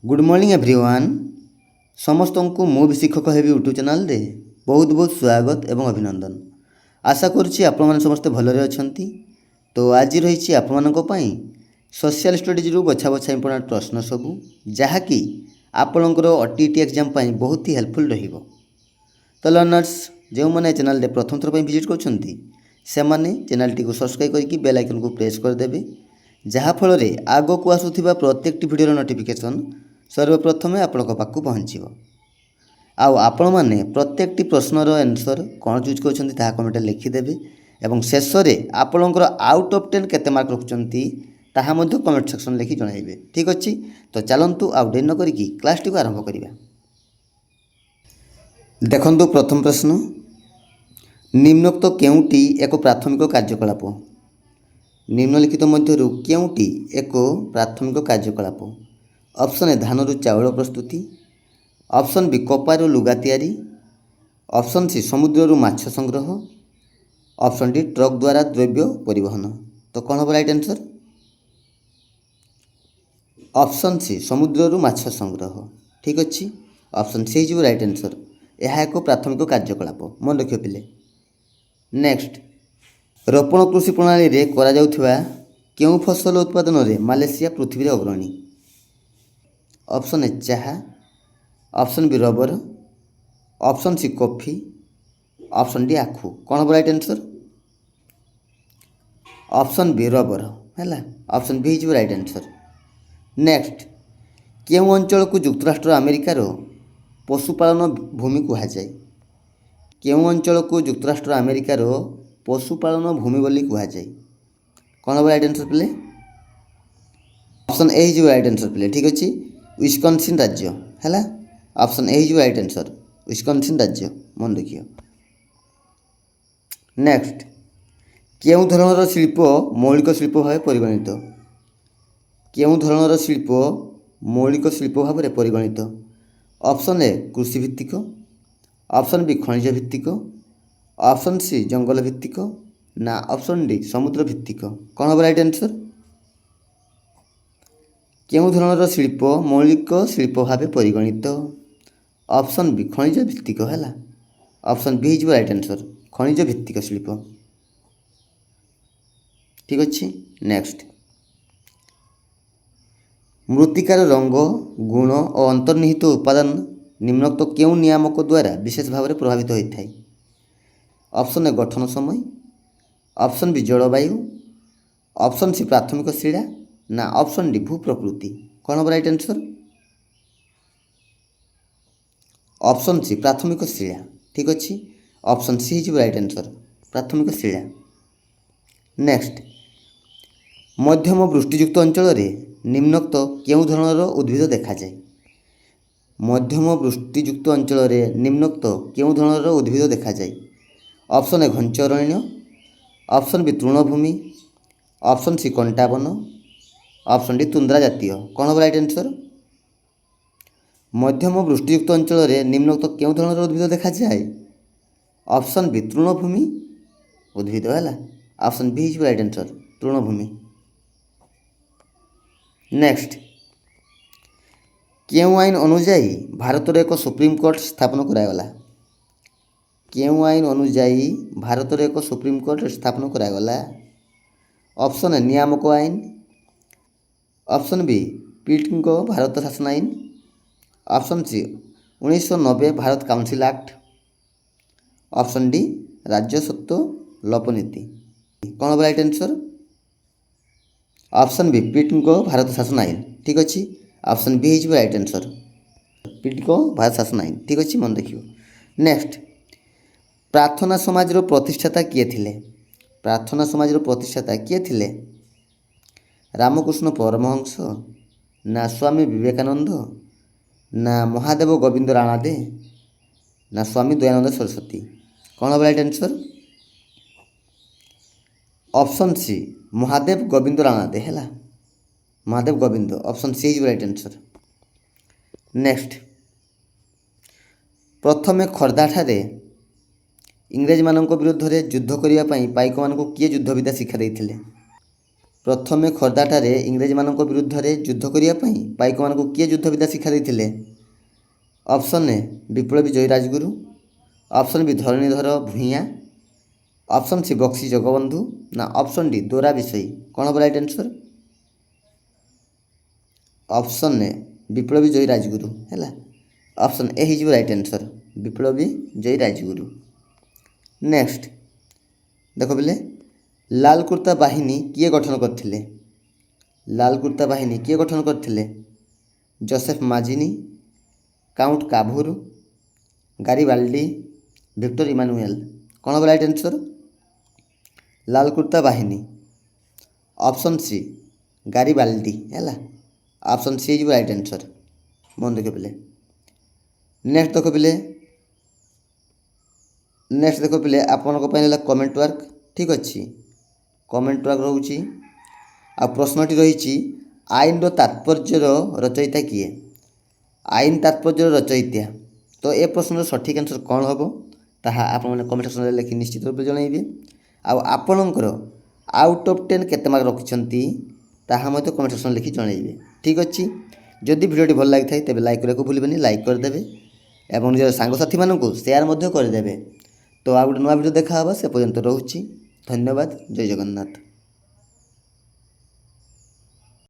Good morning everyone. समस्त को मो भी शिक्षक हेबी यूट्यूब चैनल रे बहुत बहुत स्वागत एवं अभिनंदन। आशा करुच्ची आपण मैंने समस्ते भलरे अच्छी। तो आज रही आपण सोशल स्टडीज रु बछा बछा इंपोर्टेंट प्रश्न सबू जहाँकि आपणकर ओटीटी एग्जाम बहुत ही हेल्पफुल रहिबो। तो लर्नर्स जो मैंने चैनल रे प्रथम थर विजिट करछंती से माने चैनल टी को सब्सक्राइब करके बेल आइकन को प्रेस कर देबे, जहाँ फल आग को आसुथिबा प्रत्येक वीडियो नोटिफिकेशन सर्वप्रथमे आपण पाखु पहुँचो। आपण मैंने प्रत्येक प्रश्नर आंसर कौन चूज कर कमेंट लिखिदेवे और शेष में आपणकर आउट ऑफ 10 केते मार्क रखुंती ताहा मध्य कमेंट सेक्शन लिखि जणाइबे। ठीक अच्छी, तो चलतु आउ डेरी न करिकी क्लास टी आरंभ करिबा। देखंतु प्रथम प्रश्न, निम्नोक्त केउटी एक प्राथमिक कार्यकलाप? निम्नलिखित मध्यरु केउटी एक प्राथमिक कार्यकलाप? ऑप्शन ए धान रु चावल प्रस्तुति, ऑप्शन बी कपारू लुगा तैयारी, ऑप्शन सी समुद्र रु माछ संग्रह, ऑप्शन डी ट्रक द्वारा द्रव्य परिवहन। तो कौन हम राइट आंसर? ऑप्शन सी समुद्र रु माछ संग्रह। ठीक अच्छी, ऑप्शन सी हो राइट आंसर। यह एक प्राथमिक कार्यकलाप, मन रखियो पिले। नेक्स्ट, रोपण कृषि प्रणाली रे करा जाउथबा केउ फसल उत्पादन रे मालयेशिया पृथ्वी रे अग्रणी? ऑप्शन ए चाहा, option B rubber, option C coffee, option D आखु। कौन हम right answer? Option B rubber है। ऑप्शन बी हो राइट आंसर। नेक्स्ट, केउ अंचल को युक्तराष्ट्र अमेरिकार पशुपालन भूमि कहुए? केउ अंचल को युक्तराष्ट्र अमेरिकार पशुपालन भूमि बोली कहुए? कौन हम राइट आंसर पिले? ऑप्शन ए हो राइट आंसर पिले। ठीक अच्छे, विस्कन्सिन राज्य है। ऑप्शन ए हो राइट आंसर, विस्कन्सिन राज्य, मन रखियो। नेक्स्ट, केउ धरणर शिल्प मौलिक शिल्प भाव परिगणित? केउ धरणर शिल्प मौलिक शिल्प भाव परिगणित? ऑप्शन ए कृषि भित्तिक, ऑप्शन बी खनिज भित्तिक, ऑप्शन सी जंगल भित्तिक, ना ऑप्शन डी समुद्र भित्तिक? कौन हम राइट आंसर? केउ धरणर शिल्प मौलिक शिल्प भाव परिगणित? ऑप्शन बी खनिज भित्तिक है। ऑप्शन बी हो राइट आंसर, खनिज भित्तिक शिल्प। ठीक अच्छे। नेक्स्ट, मृत्तिकार रंग गुण और अंतर्निहित उपादान निम्नोक्त केउ नियामक द्वारा विशेष भाव में प्रभावित होता है? ऑप्शन ए गठन समय, ऑप्शन बी जलवायु, ऑप्शन सी प्राथमिक शिला, ना ऑप्शन डी भू प्रकृति? कौन हम राइट आंसर? ऑप्शन सी प्राथमिक शिला। ठीक अच्छे, ऑप्शन सी हो राइट आंसर, प्राथमिक शिला। नेक्स्ट, मध्यम वृष्टियुक्त अंचल निम्नोक्त केउ धरणर उद्भिद देखा जाए? मध्यम वृष्टियुक्त अंचल निम्नोक्त केउ धरणर उद्भिद देखा जाए? ऑप्शन ए घंच अरण्य, ऑप्शन बी तृणभूमि, ऑप्शन सी कंटावन, ऑप्शन डी तुंद्रा जातीय? कौन हम राइट आंसर? मध्यम वृष्टियुक्त अंचल निम्नोक्त केउ धरणर उद्भिद देखा जाए? ऑप्शन बी तृणभूमि उद्भिद है। ऑप्शन बी हो राइट आंसर, तृणभूमि। नेक्स्ट, केउ आईन अनुजाई भारत एक सुप्रीमकोर्ट स्थापन करागला? केउ आईन अनुजाई भारत एक सुप्रीमकोर्ट स्थापन करागला? ऑप्शन ए नियामक आईन, ऑप्शन बी पिटको भारत शासन आईन, option C 1990 Bharat council act, option D राज्यसत्व लोपनीति? कौन हम राइट आंसर? ऑप्शन बी पिटको भारत शासन आईन। ठीक अच्छे, ऑप्शन बी हो राइट आंसर, पिटको भारत शासन आईन। ठीक अच्छे, मन रखियो। नेक्स्ट, प्रार्थना समाज प्रतिष्ठाता किए थिले? प्रार्थना समाज प्रतिष्ठाता किए थिले? रामकृष्ण परमहंस, ना स्वामी विवेकानंद, ना महादेव गोविंद राणादे, ना स्वामी दयानंद सरस्वती? कौन हम right answer? Option C Mahadev Govind Ranade है। महादेव गोविंद, ऑप्शन सी हो राइट आंसर। नेक्स्ट, प्रथमे खर्दा ठारे इंग्रेज मान विरुद्ध रे युद्ध करने पाइक मान किए युद्ध विद्या शिक्षा देते? ପ୍ରଥମେ ଖୋର୍ଦ୍ଧାଠାରେ ଇଂରେଜମାନଙ୍କ ବିରୁଦ୍ଧରେ ଯୁଦ୍ଧ କରିବା ପାଇଁ ପାଇକମାନଙ୍କୁ କିଏ ଯୁଦ୍ଧ ବିଦ୍ୟା ଶିକ୍ଷା ଦେଇଥିଲେ? ଅପସନ୍ ଏ ବିପ୍ଳବୀ Jayi Rajguru, option B Dharanidhar Bhuyan, option C Bakshi Jagabandhu, ନା ଅପସନ୍ ଡି ଦୋରା ବିଷୋଇ। କ'ଣ ହେବ ରାଇଟ୍ ଆନ୍ସର୍? ଅପସନ୍ ଏ ବିପ୍ଳବୀ ଜୟୀ ରାଜଗୁରୁ ହେଲା। ଅପସନ୍ ଏ ହେଇଯିବ ରାଇଟ୍ ଆନ୍ସର୍, ବିପ୍ଳବୀ ଜୟୀ ରାଜଗୁରୁ। ନେକ୍ସଟ ଦେଖ ପିଲେ, ଲାଲ କୁର୍ତ୍ତା ବାହିନୀ କିଏ ଗଠନ କରିଥିଲେ? ଲାଲ କୁର୍ତ୍ତା ବାହିନୀ କିଏ ଗଠନ କରିଥିଲେ? Joseph Mazzini, Count Cavour, Garibaldi, Victor Emmanuel. କ'ଣ ହେବ ରାଇଟ୍ ଆନ୍ସର୍? ଲାଲ କୁର୍ତ୍ତା ବାହିନୀ ଅପସନ୍ ସି ଗାରିବାଲ୍ଡି ହେଲା। ଅପସନ୍ ସି ହେଇଯିବ ରାଇଟ୍ ଆନ୍ସର୍। ମନେ ରଖିବେ ପିଲେ। ନେକ୍ସଟ ଦେଖ ପିଲେ ଆପଣଙ୍କ ପାଇଁ ହେଲା କମେଣ୍ଟ ୱାର୍କ। ଠିକ୍ ଅଛି, କମେଣ୍ଟ ୱାର୍କ ରହୁଛି। ଆଉ ପ୍ରଶ୍ନଟି ରହିଛି, ଆଇନର ତାତ୍ପର୍ଯ୍ୟର ରଚୟିତା କିଏ? ଆଇନ ତାତ୍ପର୍ଯ୍ୟର ରଚୟିତା। ତ ଏ ପ୍ରଶ୍ନର ସଠିକ୍ ଆନ୍ସର୍ କ'ଣ ହେବ ତାହା ଆପଣମାନେ କମେଣ୍ଟ ସେକ୍ସନରେ ଲେଖି ନିଶ୍ଚିତ ରୂପେ ଜଣାଇବେ। ଆଉ ଆପଣଙ୍କର ଆଉଟ୍ ଅଫ୍ 10 କେତେ ମାର୍କ ରଖିଛନ୍ତି ତାହା ମଧ୍ୟ କମେଣ୍ଟ ସେକ୍ସନରେ ଲେଖି ଜଣାଇବେ। ଠିକ୍ ଅଛି, ଯଦି ଭିଡ଼ିଓଟି ଭଲ ଲାଗିଥାଏ ତେବେ ଲାଇକ୍ କରିବାକୁ ଭୁଲିବେନି, ଲାଇକ୍ କରିଦେବେ ଏବଂ ନିଜର ସାଙ୍ଗସାଥିମାନଙ୍କୁ ସେୟାର ମଧ୍ୟ କରିଦେବେ। ତ ଆଉ ଗୋଟେ ନୂଆ ଭିଡ଼ିଓ ଦେଖା ହେବ, ସେ ପର୍ଯ୍ୟନ୍ତ ରହୁଛି। ଧନ୍ୟବାଦ, ଜୟ ଜଗନ୍ନାଥ।